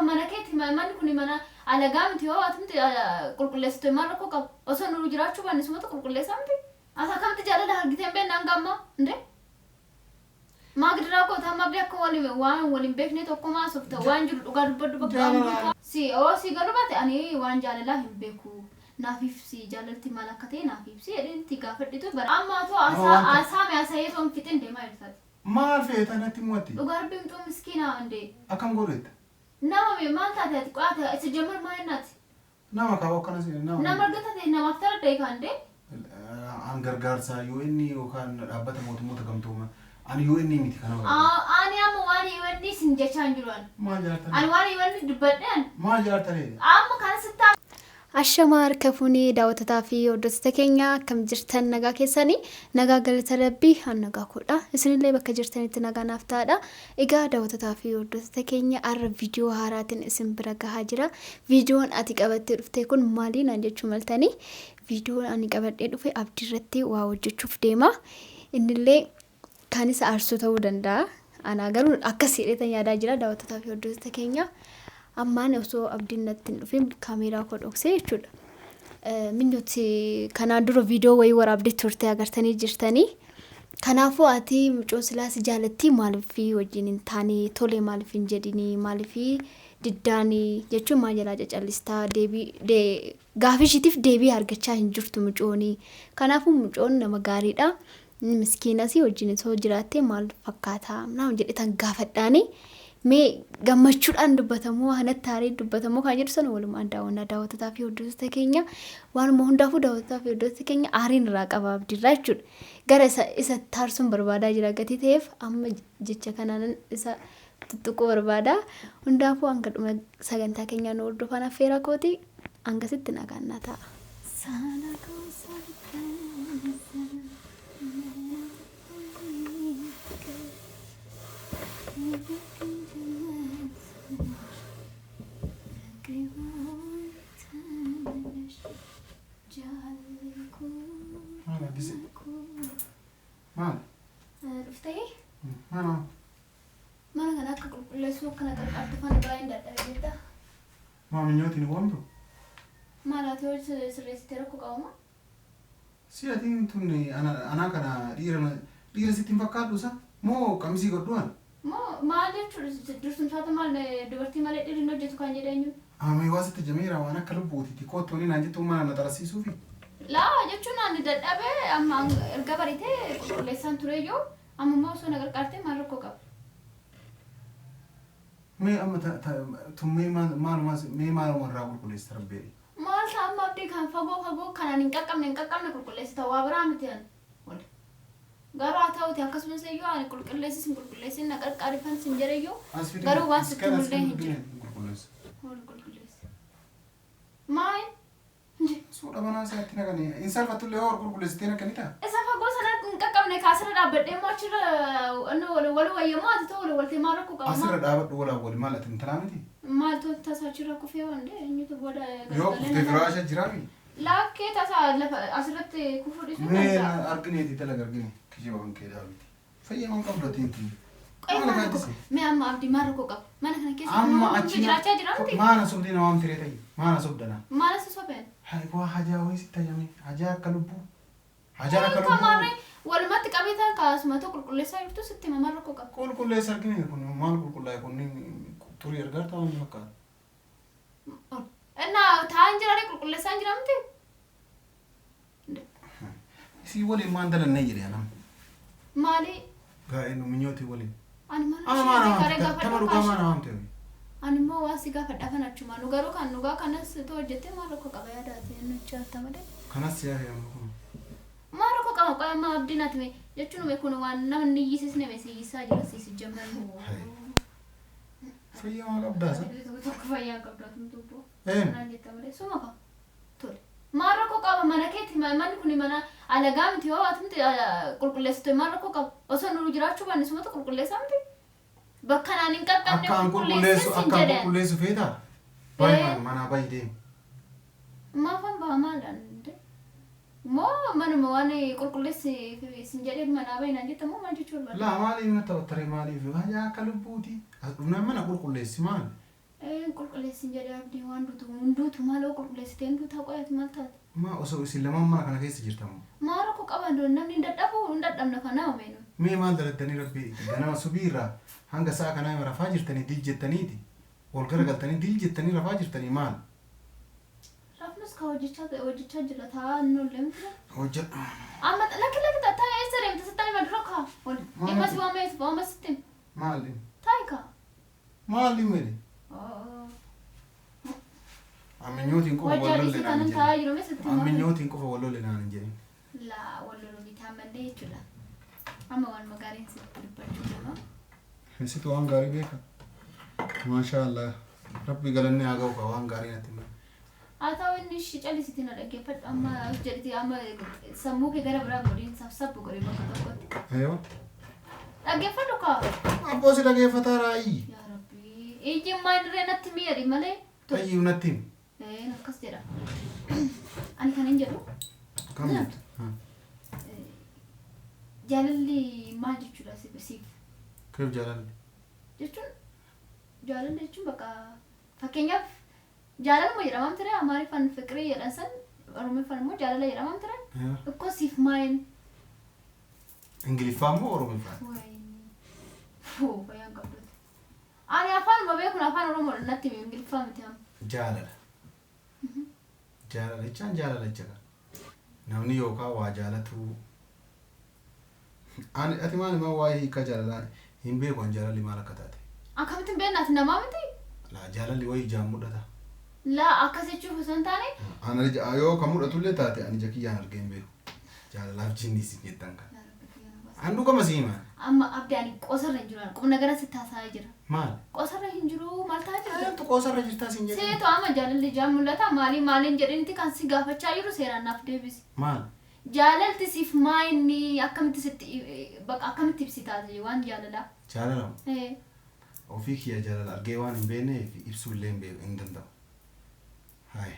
mana keetti manni kun mana alagaamti yoo atumti qulqulleessitu maal rakkoo qaba osoo nuu jiraachuu baanne sumatu qulqulleessamti asa kamti jaalala argiteen beennaan gamma inde maagdiraa koo tamma abdii akka waliin beekne tokko maasofta waan jiru dhugaa dubbaddu bakka si galubate ani waan jaalalaa hin beeku naafif si jaalalti maal akka ta'e naafif si edinti gaafadhitu bara amma too asa me asayee ton fitin deemaa jirtaati maal feetanatti muwatti dhugaa rabbiimtuu miskiinaa inde akkam godhetta nama me maal taate qaata isa jamar maayinaati nama kaawwa kana si nama argata ta'e nama aftara deekande an gargaarsa yoo inni yookaan dhaabbata mootummoota gamtooma ani yoo inni miti kana ani amma waan yoo inni sin jechaan jiran maal jaartan ani waan yoo inni dubbadhan maal jaartan amma kana sitta Ashama harkafuuni daawwatataa fi hordoftoota keenya akkam jirtan nagaa keessanii nagaa galata rabbii nagaa koodha isinillee bakka jirtanitti nagaa naaf ta'aadha egaa daawwatataa fi hordoftoota keenya arra viidiyoo haaraatiin isin bira gahaa jira viidiyoon ati qabattee dhuftee kun maali naan jechuu maltanii viidiyoon ani qabadhee dhufe abdii irratti waa hojjechuuf deema innillee kan isa aarsuu ta'uu danda'a ana garuu akkasii dheetan yaadaa jira daawwatataa fi hordoftoota keenya ammaan osoo abdiin natti hin dhufin kaameraa koo dhoksee jechuudha. Minyooti kanaan dura viidiyoo wayii waraabdee turte agartanii jirtanii. Kanaafuu ati mucoo silaas jaalatti maaliif wajjin hin taane tole maaliif hin jedhini maaliif diddaanii jechuun maal jalaa cacallistaa gaafishiitiif deebii argachaa hin jirtu mucooni. Kanaafuu mucoon nama gaariidha. Miskiinas wajjin osoo jiraattee maal fakkaata nama jedhetan gaafadhaanii. Me gammachuudhaan dubbatamoo hanatti taaree dubbatamoo kan jedhu sana walumaan daawwatataa fi hordoftoota keenya waanuma hundaafuu daawwatataa fi hordoftoota keenya aariin irraa qaba abdiirraa jechuudha. Gara isa taarsuun barbaadaa jira gatii ta'eef amma jecha kanaan isa tuttuquu barbaada. Hundaafuu hanga dhuma sagantaa keenyaa nu hordofan affeera kooti hangasitti nagaannaa ta'a. Mana kana akka qulqulleessuu akkana qarqaartu fana baay'een dadhabee jirta. minyooti ni waamtu Maalaati hojii sirreessitee rakkoo qabama? Siyatiin tun ana kana dhiira sitti hin fakkaatu sa moo qamisii godhuan? Maal jechuudha dursumsaata maal dubartii malee dhiirri hin hojjetu kan jedheenyu? Amee waasitti jameera waan akka lubbuutiiti kottooni naan jettu mana na tarasiisuufi. Laa jechuun ani dadhabee amma erga baritee qulqulleessaan tureeyyuu amma immoo osoo na qarqaartee maal rakkoo qaba? Mee amma tummee maal warraa qulqulleessa rabbeedhi? Maal ta'a amma abdii kan fagoo kanaan hin qaqqabne qulqulleessita waa biraa miti ani. Garuu haa ta'uti akkasumas iyyuu ani qulqulleessin na qarqaarifan sin jedheyyuu garuu waan sitti mul'ee hin jiru. Maal? Suudha manaa isaatti naqanii hin salphatullee hor qulqulleessitee naqanita? Isa fagoo sana hin qaqqabne kaasirra dhaabbadhee immoo achirra wal wayyamoo ati ta'u waltee maal rakkoo qaba? Asirra dhaabadhu wal maal ati hin talaa miti? Maal ta'u tasaa achirra kufee wande eenyutu booda yoo kuftee firaasha jiraami? Laakkee tasaa asirratti kufuu dhiisuu danda'a? Mee argineeti dalaga argine kijiba kan kee daawwiti. Fayyaman qabdatiin tuni. Mee amma abdii maal rakkoo qaba? Mana kana keessa jiraachaa jira miti? Maana sobdii na waan tiree ta'e maana sobdana. Maala si sobeen? Waa hajaa wayii sitti hajame hajaa akka lubbuu. Hajaa akka lubbuu. Kamaree walumatti qabeetaan kaasuma ta'u qulqulleessaa jirtu sitti maal rakkoo qaba? Qulqulleessa argine kun maal qulqullaa'e kunniin turii argaa ta'uu ni fakkaata. Innaa taa'an jiraanii qulqulleessaan jira miti? Isii waliin maan dalannee jedhe anam. Maali? Gaa'een minyooti waliin. Ani maana tapha dhugaa maana waan ta'e. Ani immoo waan si gaafadhaa kan achumaan nu garuu kan dhugaa kanas ta'u hojjettee maal rakkoo qaba yaadaate nuti hatta malee. Kanas yaa yaa'u kun. Maal rakkoo qaba qoy amma abdiin ati mee jechuun kun waan namni yiisisne mee siyyisaa jira siyyisu jamman. Fayyaa qabdaasa. Tokko fayyaa qabdaatu mtuubo. Naan jetta malee suma ka. Tole. Maal rakkoo qaba mana keetti manni kun mana alagaa miti yoo atumti qulqulleessitu maal rakkoo qaba osoo nu jiraachuu baanne sumatu qulqulleessaa miti? Bakka naan hin qaqqabne qulqulleessu feetaa? Baay'inaan manaa baay'ee deemu. Maafan ba'a maalaan? Moo manuma waan qulqulleessi sin jedhee manaa baay'inaan jetta moo maal jechuu barbaada? Laa maaliif na taphattaree maaliif hajaa akka lubbuuti? Dhumna mana qulqulleessi maali? qulqulleessin jedhee Abdii waan hunduutu maaloo qulqulleessitee hunduutu qoyat maal taate? Ma osoo isin lamaan mana kana keessa jirtamu. Maa rakkoo qaban namni hin dadhabne kana hoomeenu. Mee maal daladdanii rabbii ganama subiirraa hanga sa'a kanaa rafaa jirtanii dil jettaniiti. Ol garagaltanii dil jettanii rafaa jirtanii maal? Rafnus ka hojjechaa jira taa nollee miti. Hojjedhu. Amma lakki taa eessa deemte sittanii madura kaa. Dhimma si waamee sittin. Maali? Taayika. Maali mere? Minyooti qofa wallole naan jedhin. Minyooti qofa wallole naan jedhin. Laa wallolo bitaa malee jechuudha. Amma waan magaariin sitti dubbachuu jira. Situ waan gaarii beeka. Maashaallah. Rabbi galanni haa ga'u ka waan gaarii natti hima. Haa ta'u inni ishii callisiti na dhaggeeffadhu amma jedhiti amma sammuu kee gara biraa godhiin sabsabbu godhee bakka tokkotti. Eeyoo. Dhaggeeffadhu kaa. Abboo si dhaggeeffataa raayii. Yaa Rabbi. Ijji maayilirree natti miidhagi malee. Tayyuu natti himi. Akkas jedha. Ani kan hin jedhu. Kam jettu? Jaalalli maal jechuudha siif? Keef jaalalli? Jaalalli jechuun bakka fakkeenyaaf jaalaluma jedhamam ture Amaariffaan fiqirii jedhan san Oromiffaan immoo jaalala jedhamam ture. Ikkoo siif maayin? Ingiliffaan moo Oromiffaan? Fayyaan qabdoti. Ani afaanuma beekun afaan Oromoo natti himi Ingiliffaa miti amma. Jaalala. Jaalala jechaan jaalala jecha. Namni yookaan waa jaalatu. Ati maali maa waa'ee hiika jaalalaa hin beeku an jaalalli maal akka taate. Akkamitti hin beeknaati namaa miti? Laa jaalalli wayii ijaan mudhata. Laa akkas jechuuf osoo hin taane? Ana yoo kan mudhatullee taate ani ija kiyyaan argee hin beeku. Jaalalaaf jinni isin jettan kan. Andu kama siima. Amma Abdi ani qosarra hin jiru. Qubna gara sitti haasa'aa jira. Maal? Qosarra hin jiru maal ta'aa jira? Tu qosarra jirtaa sin jedhe. Seetu amma jaalalli ijaan mul'ata maaliin jedhanitti kan si gaafachaa jiru seeraan naaf deebisi. Maal? Jaalalti siif maayinni akkamitti sitti bakka akkamitti ibsitaati waan jaalalaa? Jaalala. Ofii kiyya jaalala argee waan hin beekneef ibsuu illee hin danda'u. Hayi.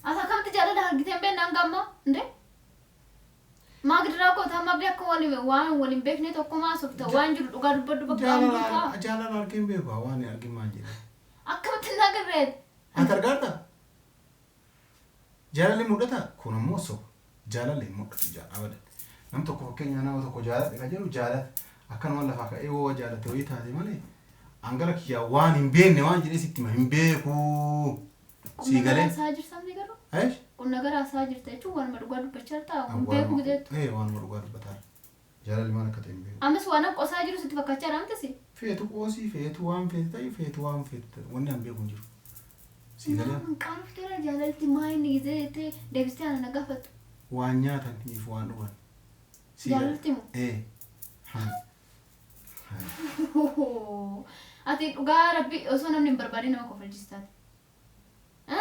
Asa akkamitti jaalala argitee hin beekne hanga ammaa? Indee? Maagdiraa koota amma Abdi akka waan waliin beekne tokkumaa softa waan jiru dhugaa dubbadhu bakka ammaa. Jaalala argee hin beeku waan argin maal jedhe. Akkamitti hin agarreet? Ati argaarta? Jaalalli mul'ata kun ammoo soba. Jaalalli mul'atu abada. Nam tokko fakkeenya nama tokko jaalate kan jedhu jaalate akkanuma lafaa ka'ee woo jaalate wayii taate malee angara kiyyaa waan hin beekne waan jedhee sitti hima hin beeku. Sii galee. Qunna jirtan ni garuu? Eesh? Qunna gara haasaa jirta jechuun waanuma dhugaa dubbachaa jirta hin beeku gideettu. Waanuma dhugaa dubbataa. Jaalalli maal akka ta'e hin beeku. Ammas waan qosaa jiru sitti fakkachaa ramtisi? Feetu qoosii feetu waan feetu ta'e feetu waan feetu wanni an beeku hin jiru. Sii galee. Qaanuf dheeraa jaalalti maayinni gizee deebistee ana na gaafatu. Waan nyaataniif waan dhugan. Jaalalti moo? Haan. Ati dhugaa Rabbi osoo namni hin barbaadin nama kofalchiistaati.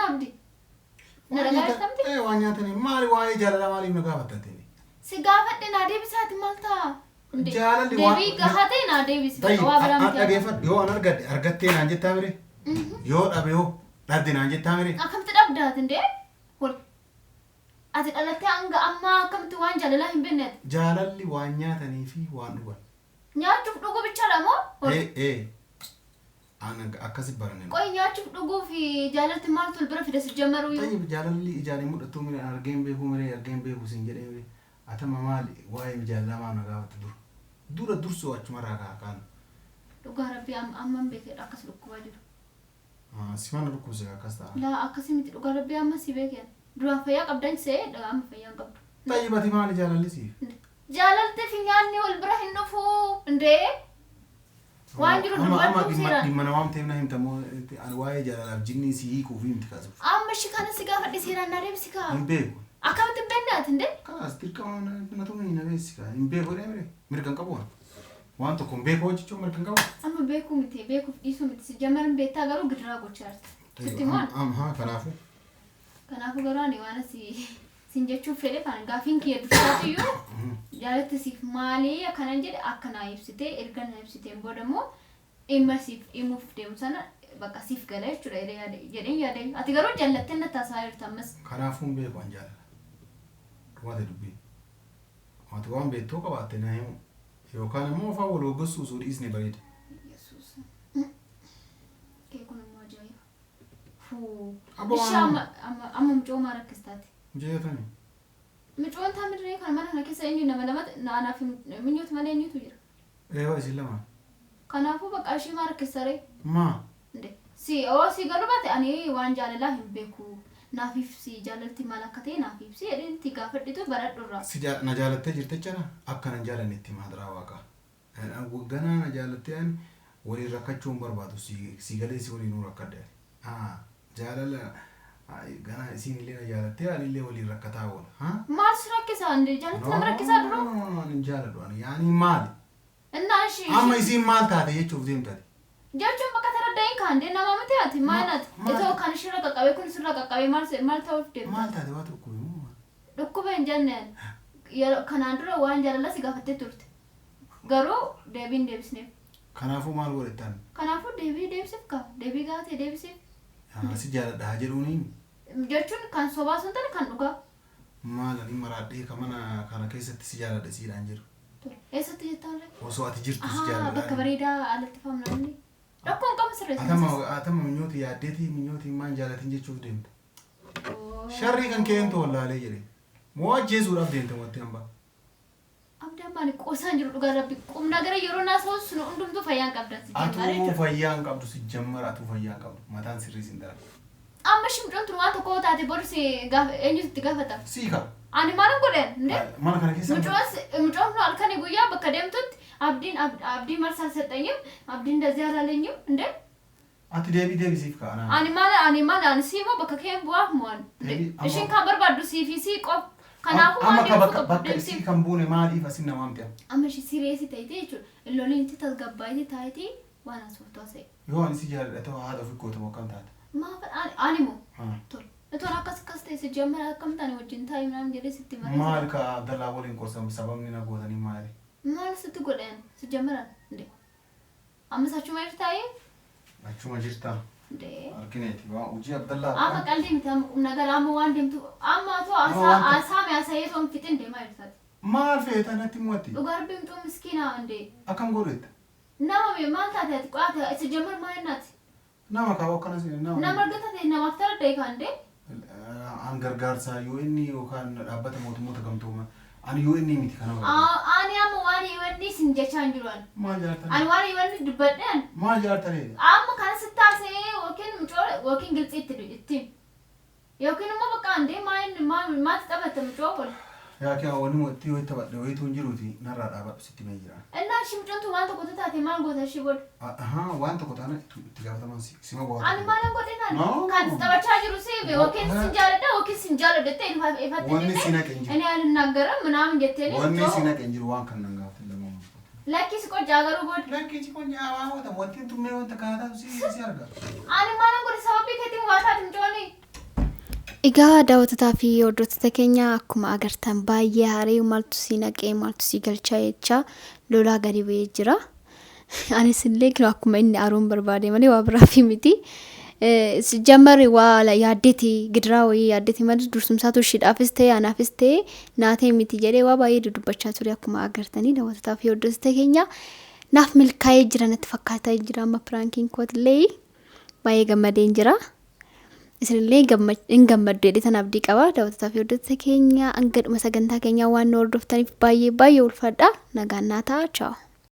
Abdi. Na dhagaaftamti? Waan nyaataniif maali waa'ee jaalala maaliif na gaafattanii? Si gaafadhe naa deebisaati maal ta'a? Jaalalli waan. Deebii gahaa ta'e naa deebisi. Dhageeffadhu yoo an argattee naan jettaa mire? Yoo dhabe yoo dhabde naan jettaa mire? Akkamitti dhabdaati indee? Ati dhalattee hanga ammaa akkamitti waan jaalalaa hin beekneeti? Jaalalli waan nyaatanii fi waan dhugan. Nyaachuuf dhuguu bichaadha moo? Akkasi barane. Qoy nyaachuuf dhuguu fi jaalalti maaltu bira fide si jammaruu yoo? Tayyib jaalalli ijaan hin mudhatu mire argeen beeku sin jedhee mire. Atama maali waa'ee jaalalaa maa na gaafatu dura. Dura dursoo achumarraa kaakaan. Dhugaa Rabbi amma beekedha akkas dhukkubaa jiru. Si mana dhukkubse akkas ta'a. Laa akkasii miti dhugaa Rabbi amma si beekeen. Duraan fayyaa qabdan see amma fayyaa qabdu. Tayyibati maali jaalalli siif? Jaalalti fi nyaanni wal bira hin dhufu indee? Waan jiru dubbadhu seeraan. Dhimma namaa ta'eef na himtamoo waa'ee jaalalaaf jinnii si hiikuuf himti kaasuuf. Amma shi kana si gaafadhe seeraan na deebisi kaa. Hin beeku. Akkamitti hin beeknaati indee? Kaas dirqama na ta'uu hin beeksi kaa. Hin beeku jedhee mirga hin qabu waan tokko hin beeku hojjechuun mirga hin qabu. Amma beekuu miti beekuuf dhiisuu miti si jammarin beektaa garuu gidiraa gochaa jirti. Sitti moon? Kanaafuu. Kanaafuu garuu ani waan sin jechuuf fedhe kan gaafiin kiyya dursaatiyyuu jaalatti siif maalii akkanan jedhe akkanaa ibsitee erga na ibsiteen booda immoo dhimma siif himuuf deemu sana bakka siif gala jechuudha jedheen yaade. Ati garuu jaallattee natti haasaa jirtu ammas. Kanaafuu hin beeku an jaalala. Dhumaate dubbii. Waanti waan beektoo qabaatte na himu. Yookaan immoo afaan wal hoggosuusuu dhiisne bareeda. Yesuus. Kee kun immoo Fuu. Abbo Ishama amma mucoo maara kistaati. jeetani Mucoon taamirree kan mana kana keessa eenyu nama lama naanaaf minyooti malee eenyutu jira. eewa isin lama Kanaafuu bakka ishii maara kisaree. maa Si galu baate ani waan jaalalaa hin beeku. Naafif si jaalalti maal akka ta'e naafif si jedheen itti gaafadhitu baradhurraa. na jaalattee jirte jira akka nan jaalannetti maadraa waaqa ganaa na jaalattee ani waliin rakkachuun barbaadu si galee si waliin rakkadde jaalala ganaa isin illee na jaalattee ani illee waliin rakkataa oola Maal si rakkisaa ande jaalatti nama rakkisaa duroo? ani jaaladhu ani yaani maali Innaa ishii amma isin maal taate jechuuf deemtati jechuun bakka taraddaa'in kaandee nama miti ati maalati itoo kan ishirra qaqqabee kun isirra qaqqabee maal ta'uuf deemta? maal taate waa tokko immoo Dhukkubee hin jenneen kanaan dura waan jaalala si gaafattee turte garuu deebiin deebisneef. kanaafuu maal godhettaan Kanaafuu deebii deebisiif qaba deebii gaatee deebisiif si jaaladha jedhuuniin jechuun kan sobaa sun ta'e kan dhugaa. maal ani maraadhee kana keessatti si jaaladha siidhaan jiru Eessatti jettaan ree? osoo ati jirtu si jaaladha Bakka bareedaa alatti famnaanni. Rakkoon qabu sirreessa. atama minyooti yaadeti minyooti maan jaalatin jechuuf deemta sharrii kan keentu wallaalee jedhe moo ajjeesuudhaaf deemta wanti hambaa Abdaan baani qoosaan jiru dhugaa rabbi qumna gara yeroo naasoo sun hundumtuu fayyaan qabdan si atuu fayyaan qabdu si jammara atuu fayyaan qabdu mataan sirrii sin dara Amma shimcoon waan tokko taate borsi eenyutti gaafata. siika Ani maalan godheen nde? mana kana keessa Mucoon nu halkanii guyyaa bakka deemtutti abdii marsaa seexanyim abdiin እንደዚህ አላለኝም እንዴ? ati deebisiif kaana Ani maala siimo bakka keen bu'aaf mo'an. Ishiin kan barbaaddu siifi sii qof. Kanaafuu amma maaliif bakka isii kan buune maaliif asin namaamte amma ishii sireesii ta'ite jechuudha. Loliin itti tasgabbaa'iti taa'iti waan asuuftoo ta'e. yoo ani si jaaladha ta'uu haadha ofii gootamu akkam taate Maaf ani moo? Tol. Itoon akkas ta'e si jammara akkam taane wajjin taa'e minaan jedhee sitti malee. maal ka Abdallaa waliin qorsan sababni na gootanii maali Maal sitti godheen si jammaran nde? Amma achuma jirtaayee? achuma jirta Nde. arkineeti waa hojii Abdallaa Amma qalbii miti nagara amma waan deemtu amma too asaame asayee toon fixin deemaa jirtaati. maal feeta natti mu'atti Dhugaa rabbiin too miskiinaa nde. akkam godhetta Nama mee maal taate ati qo'aate si jammar maal naati? nama kaawwa akkana si Nama argata ta'e namaaf taradda eegaa nde? an gargaarsaa yoo inni yookaan dhaabbata mootummoota gamtooma ani yoo inni miti kana Ani amma waan iwanni sin jechaa hin jiru ani. maal jaartanii Ani waan iwanni dubbadheen. maal jaartanii Amma kana sittaasee yookiin gilxiitti ittiin. Yookiin immoo bakka andee maati taphatte mucoo kun. yaa kee wani mootii yoo taphadhe wayituu hin jiruuti narraa dhaabadhu sitti mee jira Innaa shimcoontu waan tokko taate maal goota ishee booda. waan tokko taana itti gaafataman sima bohaata Ani maalan godhinaan No. kan taphachaa jiru si yookiin sin jaaladha yookiin sin jaaladha ta'e ifatte wanni si naqe hin jiru Ani alinaggara minaamin jettee wanni si naqe hin jiru waan kan nan gaafate lamaa lakkisi qojjaa garuu booda. lakkichi qonyaa waa wata wanti tummee wanta kaataaf si arga Ani maalan godhe sababii keetiin waa taate mucooni. Egaa daawwatataa fi hordoftoota keenya akkuma agartan baay'ee haarii maaltu si naqee maaltu si galchaa jecha lolaa gadi bu'ee jira. Anis illee akkuma inni aaruun barbaade malee waa biraa fi miti. Jammarri waa yaadeti gidiraa wayii yaadeti malee dursumsaatu ishiidhaafis ta'e anaafis ta'e naatee miti jedhee waa baay'ee dudubbachaa ture akkuma agartanii daawwatataa fi hordoftoota keenya naaf milkaa'ee jira natti fakkaataa jira amma piraankiin kootillee baay'ee gammadeen jira. Isinillee hin gammaddu jedhetan abdii qaba daawwatataa fi hordoftoota keenya hanga dhuma sagantaa keenyaa waan nu hordoftaniif baay'ee ulfaadha nagaan naa ta'a ciao.